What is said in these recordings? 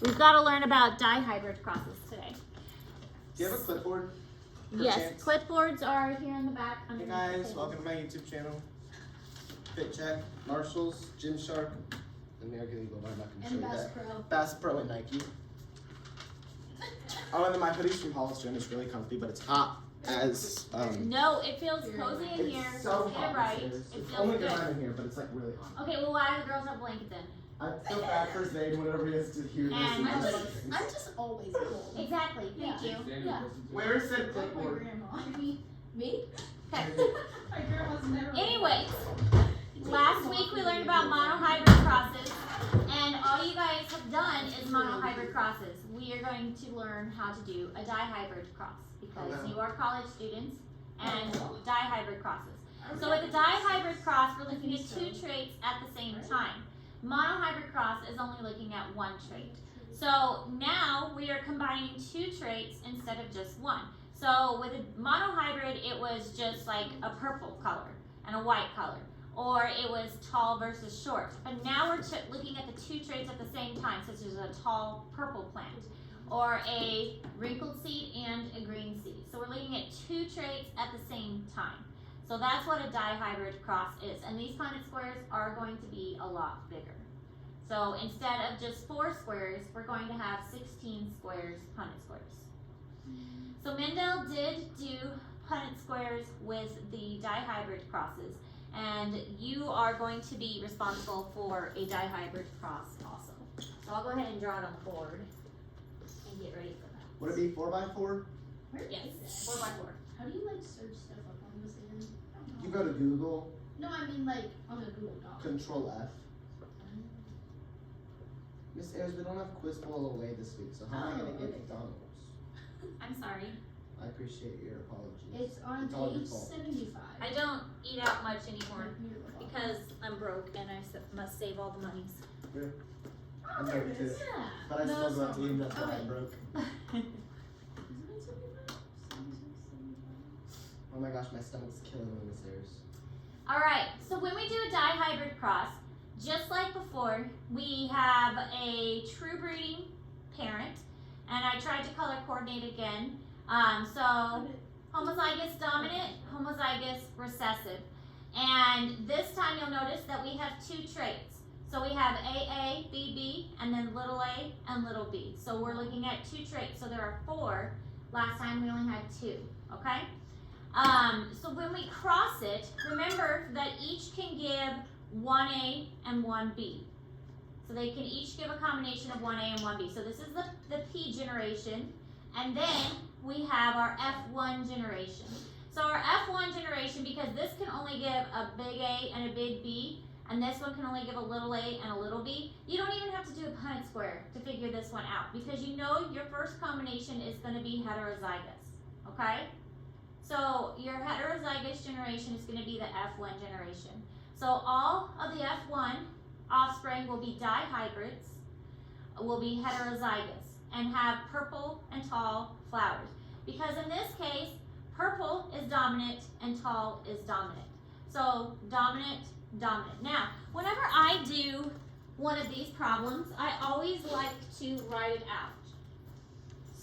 We've got to learn about dihybrid crosses today. Do you have a clipboard? Yes, chance? clipboards are here in the back. Hey guys, welcome to my YouTube channel. Fit Check, Marshalls, Gymshark, American Eagle. I'm not going to show you Bass that. Pro. Bass Pro and Nike. Oh, and then my hoodie's from Hollis Gym. It's really comfy, but it's hot as No, it feels cozy in here. It's so Get hot. it right. It It it's only feels good good. in here, but it's like really hot. Okay, well, why do the girls have a blanket then? I feel bad for Zane, whatever he has to hear this. And I'm Really? just always cold. Exactly. Thank you. Yeah. Where is that Like my clipboard? grandma. Me? Okay. My grandma's never. Anyways, last week we learned about monohybrid crosses, and all you guys have done is monohybrid crosses. We are going to learn how to do a dihybrid cross because you are college students and dihybrid crosses. So with the dihybrid cross, we're looking at two traits at the same time. Monohybrid cross is only looking at one trait. So now we are combining two traits instead of just one. So with a monohybrid, it was just like a purple color and a white color, or it was tall versus short. But now we're looking at the two traits at the same time, such as a tall purple plant, or a wrinkled seed and a green seed. So we're looking at two traits at the same time. So that's what a dihybrid cross is. And these Punnett squares are going to be a lot bigger. So instead of just 4 squares, we're going to have 16 squares, Punnett squares. So Mendel did do Punnett squares with the dihybrid crosses. And you are going to be responsible for a dihybrid cross also. So I'll go ahead and draw it on the board and get ready for that. Would it be 4x4? Yes, 4x4. How do you like search stuff up on this again? You go to Google, No, I mean like on a Google Doc. Control F. Miss Ayers, we don't have Quiz Bowl away this week, so how am I going to get okay. McDonald's? I'm sorry. I appreciate your apologies. It's on It's all your page fault. 75. I don't eat out much anymore Near the bottom. because I'm broke and I must save all the monies. I'm there broke it too. is. Yeah. But I No, still it's go out to not eat, that's why Okay. I'm broke. Isn't it 75? 76, 75? Oh my gosh, my stomach's killing me, Miss Ayers. All right, so when we do a dihybrid cross, just like before, we have a true breeding parent, and I tried to color coordinate again. So homozygous dominant, homozygous recessive. And this time you'll notice that we have two traits. So we have AA, BB, and then little a and little b. So we're looking at two traits. So there are 4. Last time we only had 2, okay? So when we cross it, remember that each can give 1A and 1B. So they can each give a combination of 1A and 1B. So this is the P generation. And then we have our F1 generation. So our F1 generation, because this can only give a big A and a big B, and this one can only give a little a and a little b, you don't even have to do a Punnett square to figure this one out, because you know your first combination is going to be heterozygous, okay? So your heterozygous generation is going to be the F1 generation. So all of the F1 offspring will be dihybrids, will be heterozygous, and have purple and tall flowers. Because in this case, purple is dominant and tall is dominant. So dominant, dominant. Now, whenever I do one of these problems, I always like to write it out.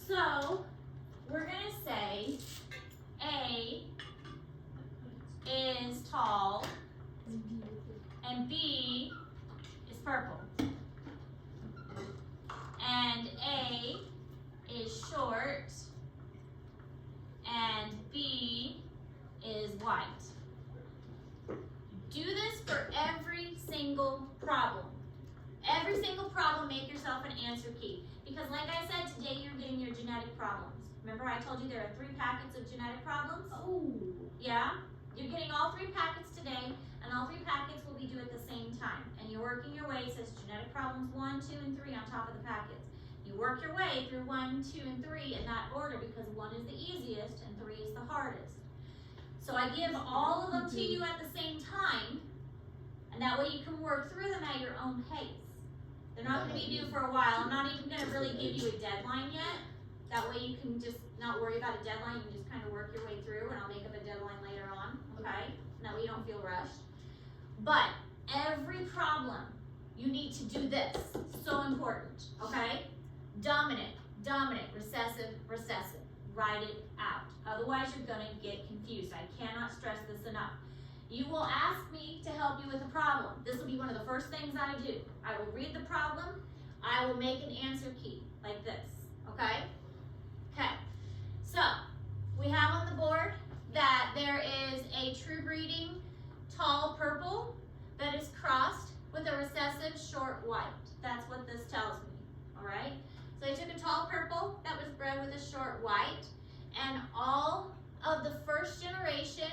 So we're going to say A is tall and B is purple. And A is short and B is white. Do this for every single problem. Every single problem, make yourself an answer key. Because like I said, today you're getting your genetic problems. Remember I told you there are 3 packets of genetic problems? Oh. Yeah? You're getting all 3 packets today, and all 3 packets will be due at the same time. And you're working your way, it says genetic problems 1, 2, and 3 on top of the packets. You work your way through 1, 2, and 3 in that order because 1 is the easiest and 3 is the hardest. So I give all of them to you at the same time, and that way you can work through them at your own pace. They're not going to be due for a while. I'm not even going to really give you a deadline yet. That way you can just not worry about a deadline. You can just kind of work your way through, and I'll make up a deadline later on, okay? And that way you don't feel rushed. But every problem, you need to do this. So important, okay? dominant, recessive, recessive. Write it out. Otherwise, you're going to get confused. I cannot stress this enough. You will ask me to help you with a problem. This will be one of the first things I do. I will read the problem. I will make an answer key like this. Okay? Okay. So, we have on the board that there is a true breeding tall purple that is crossed with a recessive short white. That's what this tells me. Alright? So I took a tall purple that was bred with a short white, and all of the first generation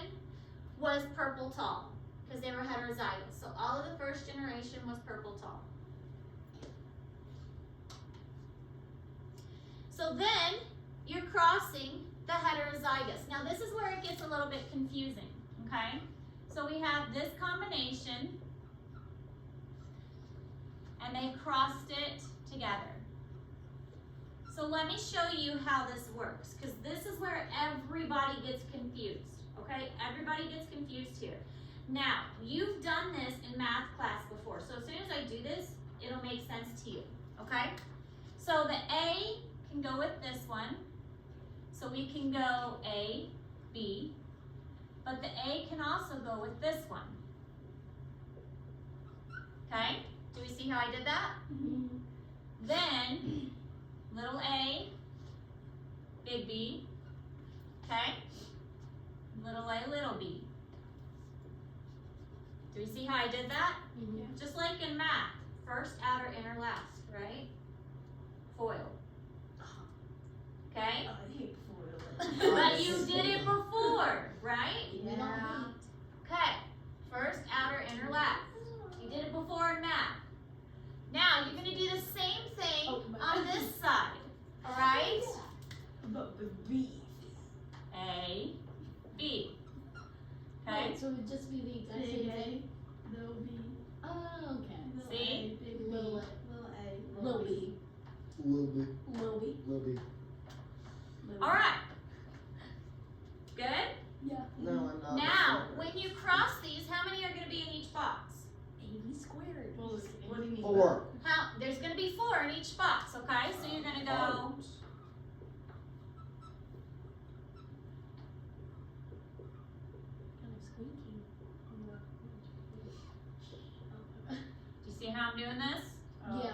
was purple tall because they were heterozygous. So all of the first generation was purple tall. So then you're crossing the heterozygous. Now this is where it gets a little bit confusing, okay? So we have this combination, and they crossed it together. So let me show you how this works, because this is where everybody gets confused, okay? Everybody gets confused here. Now, you've done this in math class before, so as soon as I do this, it'll make sense to you, okay? So the A can go with this one. So we can go A, B, but the A can also go with this one. Okay? Do we see how I did that? Mm-hmm. Then, little a, big B, okay? Little a, little b. Do we see how I did that? Mm-hmm. Just like in math, first, outer, inner, last, right? Foil. Okay? I hate foil. But you did it before, right? Yeah. Okay, first, outer, inner, last. You did it before in math. Now, you're going to do the same thing on this side, all right? But the B. A, B. Okay? Wait, so it would just be the exact same thing? Little B. Oh, okay. Little See? A, big little A. Little B. Little B. Little B. Little B. All right. Good? Yeah. No, I'm not. Now, when you cross these, how many are going to be in each box? AB squared. Well, what do you mean? 4. There's going to be 4 in each box, okay? So you're going to go... Kind of squeaky. Do you see how I'm doing this? Yeah.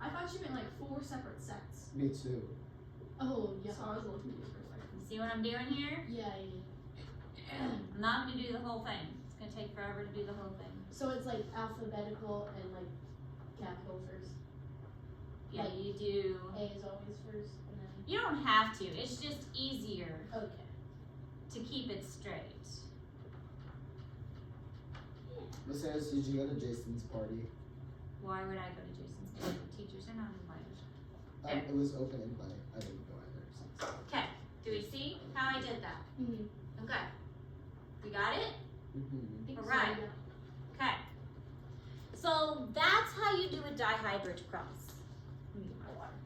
I thought you meant like 4 separate sets. Me too. Oh, yeah. So I was looking at you for a second. You see what I'm doing here? Yeah. I'm not going to do the whole thing. It's going to take forever to do the whole thing. So it's like alphabetical and like capital first. Yeah, Like- you do... A is always first, and then You don't have to. It's just easier okay. to keep it straight. Miss Harris, did you go to Jason's party? Why would I go to Jason's party? Teachers are not invited. It was open invite. I didn't go either. Okay, do we see how I did that? Mm-hmm. Okay. We got it? Mm-hmm. Alright. Okay. So that's how you do a dihybrid cross. Let me get my water.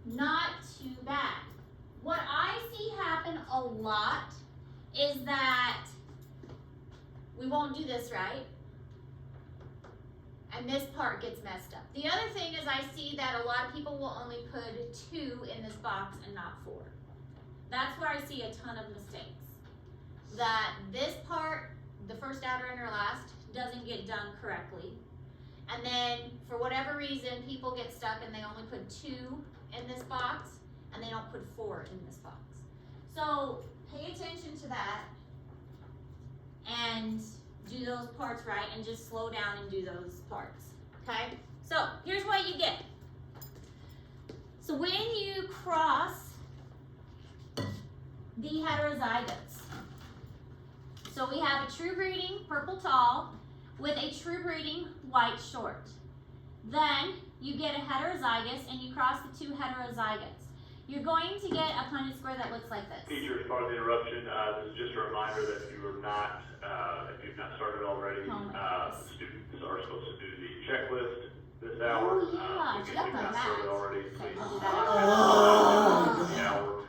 Not too bad. What I see happen a lot is that we won't do this right, and this part gets messed up. The other thing is I see that a lot of people will only put 2 in this box and not 4. That's where I see a ton of mistakes. That this part, the first, outer, inner, last, doesn't get done correctly. And then, for whatever reason, people get stuck and they only put 2 in this box, and they don't put 4 in this box. So, pay attention to that, and do those parts right, and just slow down and do those parts, okay? So, here's what you get. So, when you cross the heterozygotes, so we have a true breeding purple tall with a true breeding white short. Then you get a heterozygous and you cross the 2 heterozygotes. You're going to get a Punnett square that looks like this. Teachers, pardon the interruption. This is just a reminder that if you are not, if you've not started already, students are supposed to do the checklist this hour. Oh, yeah, If check you've not that. started already, Okay, please. I'll do that. The hour.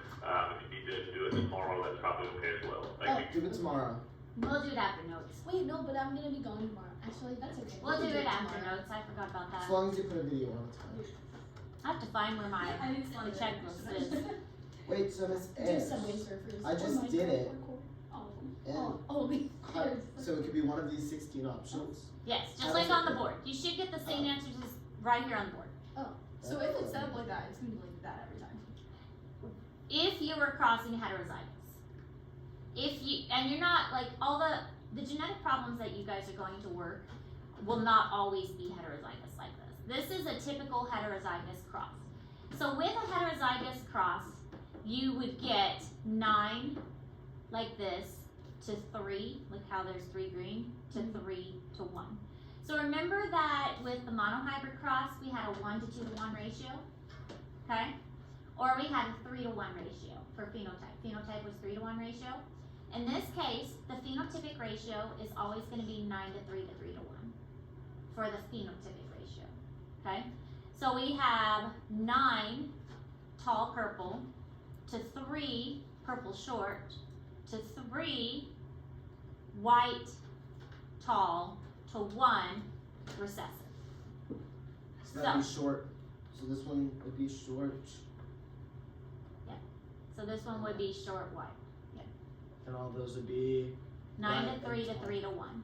If you need to do it tomorrow, that's probably okay as well. Thank you. Do it tomorrow. We'll do it after notes. Wait, no, but I'm gonna be gone tomorrow. Actually, that's okay. We'll do it after tomorrow. notes. I forgot about As that. long as you put a video on, it's fine. I have to find where my I didn't the checklist is. Wait, so Miss Do Ayers, Subway Surfers. I just did it. All of them. And All of these. so it could be one of these 16 options. Yes, just How like does it on the work? board. You should get the same answers as right here on the board. So if it's set up like that, it's gonna be like that every time. If you were crossing heterozygous, if you, and you're not, like, all the genetic problems that you guys are going to work will not always be heterozygous like this. This is a typical heterozygous cross. So with a heterozygous cross, you would get 9 like this to 3, look how there's 3 green, to 3 to 1. So remember that with the monohybrid cross, we had a 1 to 2 to 1 ratio, okay? Or we had a 3 to 1 ratio for phenotype. Phenotype was 3 to 1 ratio. In this case, the phenotypic ratio is always going to be 9 to 3 to 3 to 1 for the phenotypic ratio, okay? So we have 9 tall purple to 3 purple short to 3 white tall to 1 recessive. So that'd be short. So this one would be short. So this one would be short white. And all those would be 9 to 3 to 3 to 1.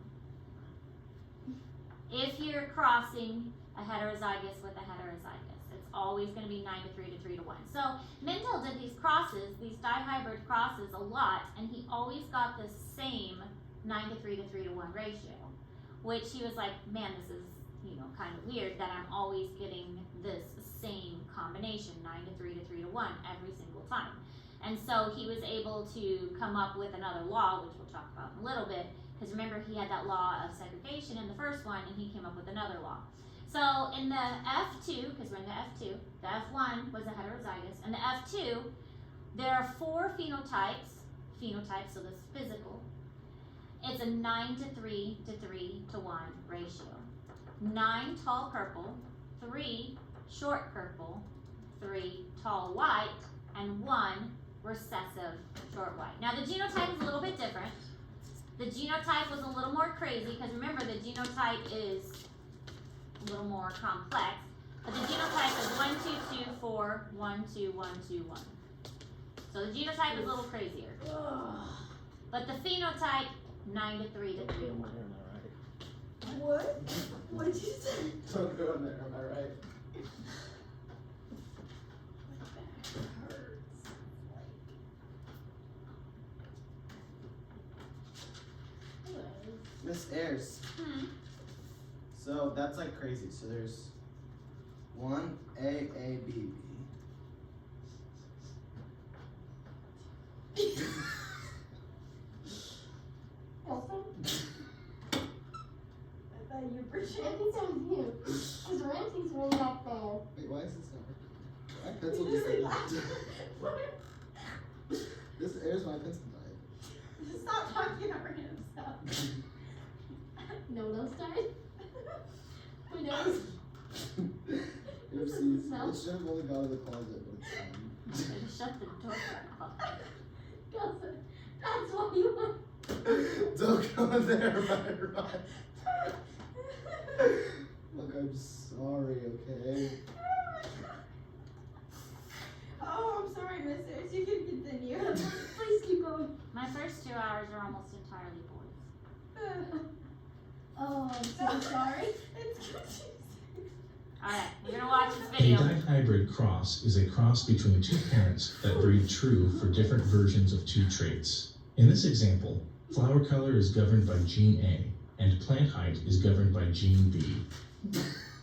If you're crossing a heterozygous with a heterozygous, it's always going to be 9 to 3 to 3 to 1. So Mendel did these crosses, these dihybrid crosses a lot, and he always got the same 9 to 3 to 3 to 1 ratio, which he was like, man, this is, kind of weird that I'm always getting this same combination, 9 to 3 to 3 to 1 every single time. And so he was able to come up with another law, which we'll talk about in a little bit, because remember he had that law of segregation in the first one, and he came up with another law. So in the F2, because we're in the F2, the F1 was a heterozygous, and the F2, there are 4 phenotypes, so this is physical. It's a 9 to 3 to 3 to 1 ratio. 9 tall purple, 3 short purple, 3 tall white, and 1 recessive short white. Now the genotype is a little bit different. The genotype was a little more crazy because remember the genotype is a little more complex. But the genotype is 1, 2, 2, 4, 1, 2, 1, 2, 1. So the genotype is a little crazier. But the phenotype 9 to 3 to 3 to 1. What? What did you say? Don't go in there, am I right? Miss Ayers. So that's like crazy. So there's 1 A A B B. I thought you appreciate it. I think that was you. Because Ramsey's way back there. Wait, why is this not working? My pencil just died. This Ayers, my pencil died. Just stop talking over him. Stop. No start. Who knows? Oopsies. Smell? It should have only gone to the closet, but it's fine. Shut the door off. That's what you want. Don't go in there, my right. Look, I'm sorry, okay? Oh, I'm sorry, Mr. You can continue. Please keep going. My first 2 hours are almost entirely boys. Oh, I'm so sorry. It's confusing. Alright, we're gonna watch this A video. dihybrid cross is a cross between 2 parents that breed true for different versions of 2 traits. In this example, flower color is governed by gene A, and plant height is governed by gene B.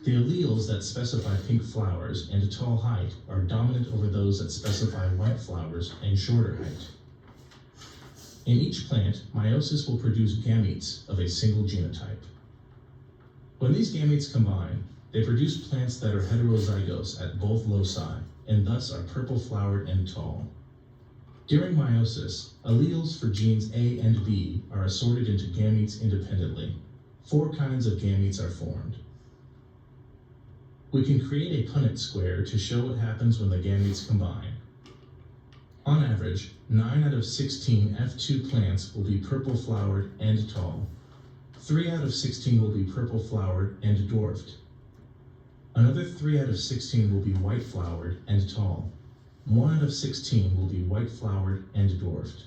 The alleles that specify pink flowers and a tall height are dominant over those that specify white flowers and shorter height. In each plant, meiosis will produce gametes of a single genotype. When these gametes combine, they produce plants that are heterozygous at both loci, and thus are purple-flowered and tall. During meiosis, alleles for genes A and B are assorted into gametes independently. 4 kinds of gametes are formed. We can create a Punnett square to show what happens when the gametes combine. On average, 9 out of 16 F2 plants will be purple-flowered and tall. 3 out of 16 will be purple-flowered and dwarfed. Another 3 out of 16 will be white-flowered and tall. 1 out of 16 will be white-flowered and dwarfed.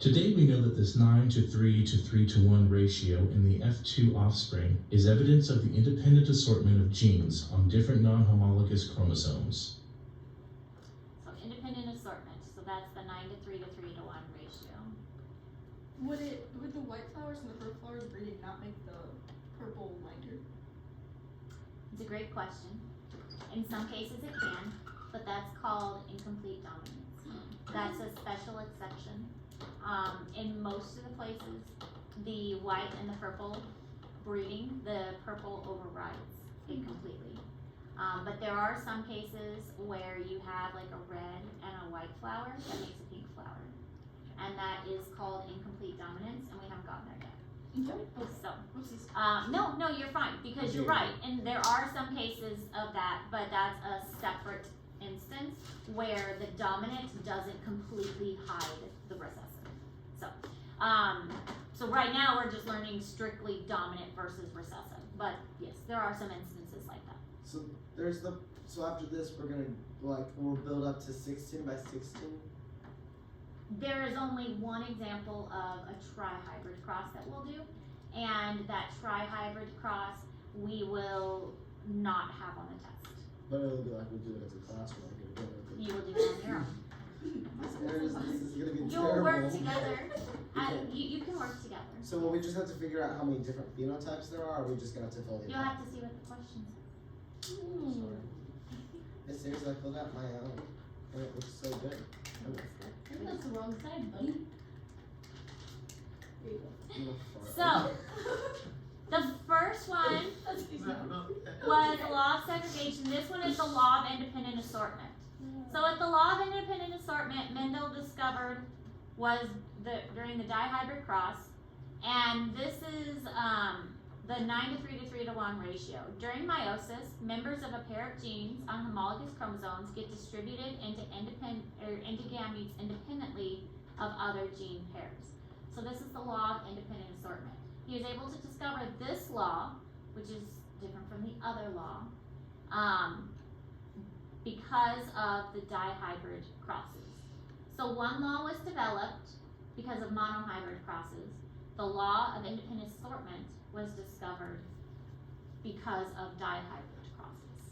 Today we know that this 9:3 to 3:1 ratio in the F2 offspring is evidence of the independent assortment of genes on different non-homologous chromosomes. So independent assortment. So that's the 9:3 to 3:1 ratio. Would the white flowers and the purple flowers breeding not make the purple lighter? It's a great question. In some cases it can, but that's called incomplete dominance. That's a special exception. In most of the places, the white and the purple breeding, the purple overrides it completely. But there are some cases where you have like a red and a white flower that makes a pink flower. And that is called incomplete dominance, and we haven't gotten there yet. Okay. So, Whoopsies. no, you're fine, because you're right, and there are some cases of that, but that's a separate instance where the dominant doesn't completely hide the recessive. So right now we're just learning strictly dominant versus recessive, but yes, there are some instances like that. So after this we'll build up to 16 by 16. There is only one example of a trihybrid cross that we'll do, and that trihybrid cross we will not have on the test. But it'll be like we do it as a class when I get together. You will do it on your own. This is gonna be You'll terrible. work together, and you can work together. So will we just have to figure out how many different phenotypes there are, or are we just gonna have to fill the You'll have to see what the questions are. Sorry. Hey, seriously, I filled out my own, and it looks so good. I think that's the wrong side, buddy. There you go. I'm gonna fart. So, the first one That's easy. was the law of segregation. This one is the law of independent assortment. So what the law of independent assortment Mendel discovered was during the dihybrid cross, and this is the 9:3 to 3:1 ratio. During meiosis, members of a pair of genes on homologous chromosomes get distributed into gametes independently of other gene pairs. So this is the law of independent assortment. He was able to discover this law, which is different from the other law, because of the dihybrid crosses. So one law was developed because of monohybrid crosses. The law of independent assortment was discovered because of dihybrid crosses.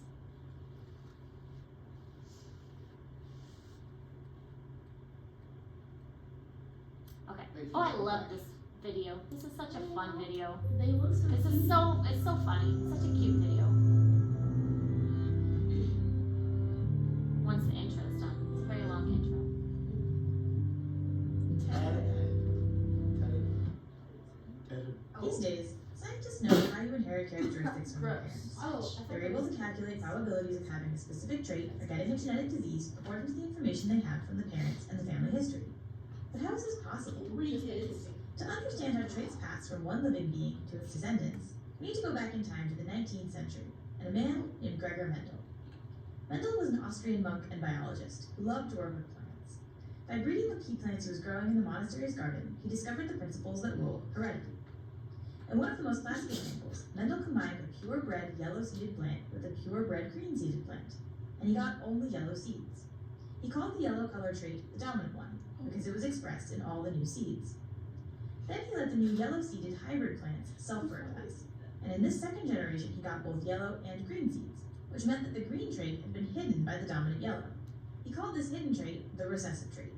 Okay. Oh, I love this video. This is such a fun video. They look so This is it's so funny. Such a cute video. Once the intro is done. It's a very long intro. These days, scientists know how you inherit characteristics from your parents. Oh, They're able to calculate probabilities of having a specific trait or getting a genetic disease according to the information they have from the parents and the family history. But how is this possible? To understand how traits pass from one living being to its descendants, we need to go back in time to the 19th century and a man named Gregor Mendel. Mendel was an Austrian monk and biologist who loved to work with plants. By breeding the pea plants he was growing in the monastery's garden, he discovered the principles that rule heredity. In one of the most classic examples, Mendel combined a purebred yellow-seeded plant with a purebred green-seeded plant, and he got only yellow seeds. He called the yellow color trait the dominant one, because it was expressed in all the new seeds. Then he let the new yellow-seeded hybrid plants self-fertilize, and in this second generation he got both yellow and green seeds, which meant that the green trait had been hidden by the dominant yellow. He called this hidden trait the recessive trait.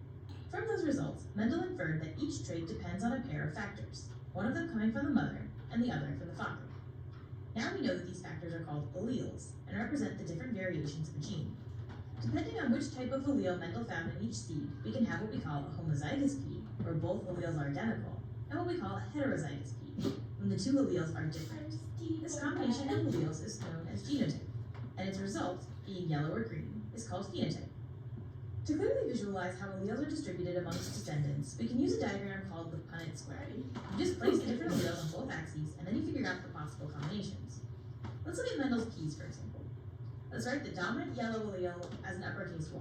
From those results, Mendel inferred that each trait depends on a pair of factors, one of them coming from the mother and the other from the father. Now we know that these factors are called alleles and represent the different variations of a gene. Depending on which type of allele Mendel found in each seed, we can have what we call a homozygous pea, where both alleles are identical, and what we call a heterozygous pea, when the two alleles are different. This combination of alleles is known as genotype, and its result, being yellow or green, is called phenotype. To clearly visualize how alleles are distributed amongst descendants, we can use a diagram called the Punnett square. You just place the different alleles on both axes, and then you figure out the possible combinations. Let's look at Mendel's peas, for example. Let's write the dominant yellow allele as an uppercase y,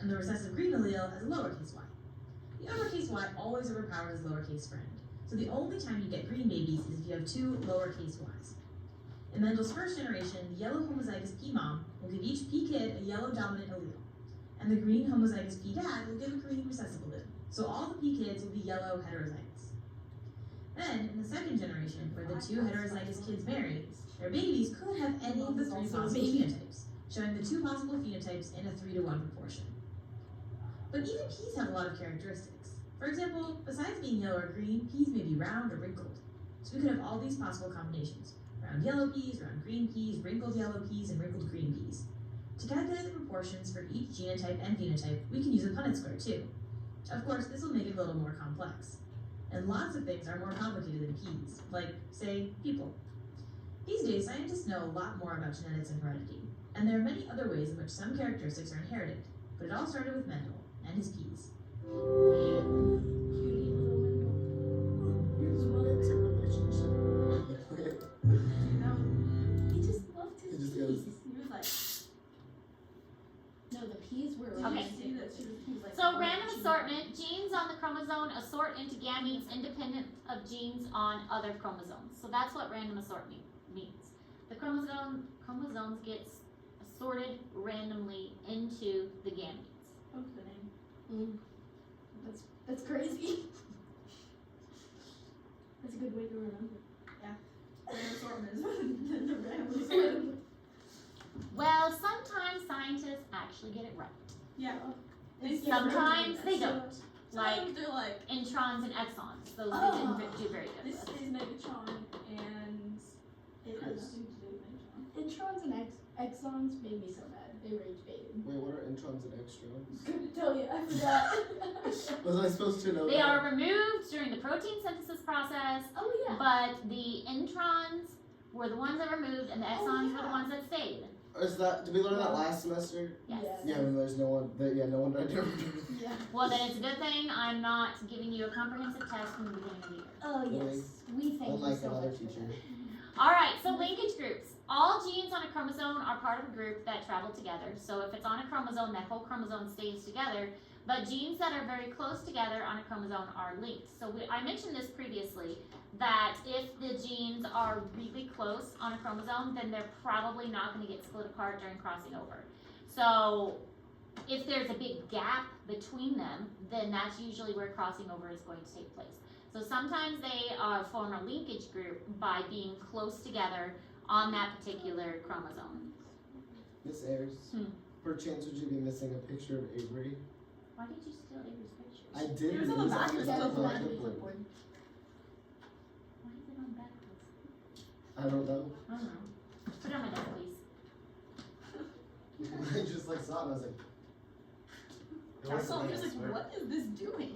and the recessive green allele as a lowercase y. The uppercase y always overpowers its lowercase friend, so the only time you get green babies is if you have two lowercase y's. In Mendel's first generation, the yellow homozygous P mom will give each P kid a yellow dominant allele, and the green homozygous P dad will give a green recessive allele. So all the P kids will be yellow heterozygous. Then, in the second generation, where the two heterozygous kids marry, their babies could have any of the three possible phenotypes, showing the two possible phenotypes in a 3-to-1 proportion. But even peas have a lot of characteristics. For example, besides being yellow or green, peas may be round or wrinkled. So we could have all these possible combinations: round yellow peas, round green peas, wrinkled yellow peas, and wrinkled green peas. To calculate the proportions for each genotype and phenotype, we can use a Punnett square too. Of course, this will make it a little more complex. And lots of things are more complicated than peas, like, say, people. These days, scientists know a lot more about genetics and heredity, and there are many other ways in which some characteristics are inherited, but it all started with Mendel and his peas. He just loved his He just peas. goes- He was like, no, the peas were like. Okay. See that she was like, So random assortment, genes on the chromosome assort into gametes independent of genes on other chromosomes. So that's what random assortment means. The chromosomes get assorted randomly into the gametes. Okay. That's crazy. That's a good way to remember. Yeah. Random assortment is the random assortment. Well, sometimes scientists actually get it right. Yeah. Sometimes they don't. Like Sometimes they're like, introns and exons. Those Oh. they didn't do very good this with. is Megatron and it has nothing to do with Megatron. Introns and exons made me so mad. They rage baited. Wait, what are introns and extrons? Couldn't tell you, I forgot. Was I supposed to know They that? are removed during the protein synthesis process, Oh yeah. but the introns were the ones that were removed and the exons were the yeah. ones that stayed. Is that, did we learn that last semester? Yes. Yeah, when there's no one, no one I do remember. Yeah. Well, then it's a good thing I'm not giving you a comprehensive test from the beginning of the year. Oh Really? yes. We thank you Unlike so another much for teacher. that. All right, so linkage groups. All genes on a chromosome are part of a group that travel together. So if it's on a chromosome, that whole chromosome stays together. But genes that are very close together on a chromosome are linked. So I mentioned this previously, that if the genes are really close on a chromosome, then they're probably not going to get split apart during crossing over. So if there's a big gap between them, then that's usually where crossing over is going to take place. So sometimes they form a linkage group by being close together on that particular chromosome. Miss Ayers, perchance would you be missing a picture of Avery? Why did you steal Avery's pictures? I did. It was on the back of because the I was on clipboard. clipboard. Why is it on backwards? I don't know. I don't know. Put it on my desk, please. I just like saw it and I was like. it That's all. wasn't He was me, I like, swear. what is this doing?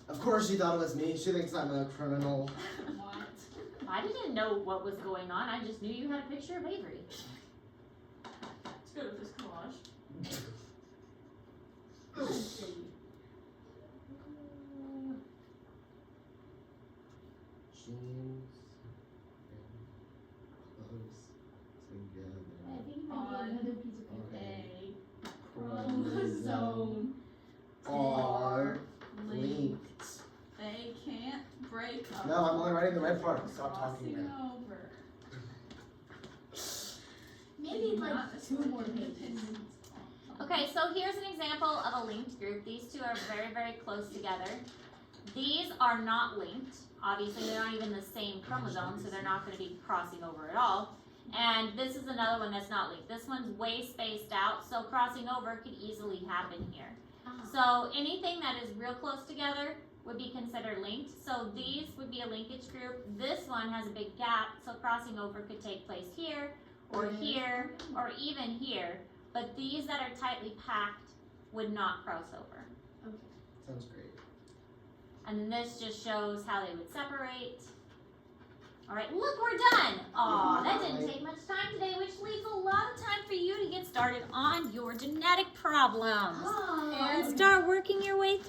Of course she thought it was me. She thinks I'm a criminal. What? I didn't know what was going on. I just knew you had a picture of Avery. Let's go with this collage. Jeans and clothes together. I think On another piece of Okay. chromosome Are linked. linked. They can't break up. No, I'm only writing the red part. Stop talking Crossing now. over. Maybe like Not 2 more pages. Okay, so here's an example of a linked group. These two are very, very close together. These are not linked. Obviously, they're not even the same chromosome, so they're not going to be crossing over at all. And this is another one that's not linked. This one's way spaced out, so crossing over could easily happen here. So anything that is real close together would be considered linked. So these would be a linkage group. This one has a big gap, so crossing over could take place here, or here, or even here. But these that are tightly packed would not cross over. Sounds great. And then this just shows how they would separate. All right, look, we're done. Aw, that didn't take much time today, which leaves a lot of time for you to get started on your genetic problems. And And start working your way through.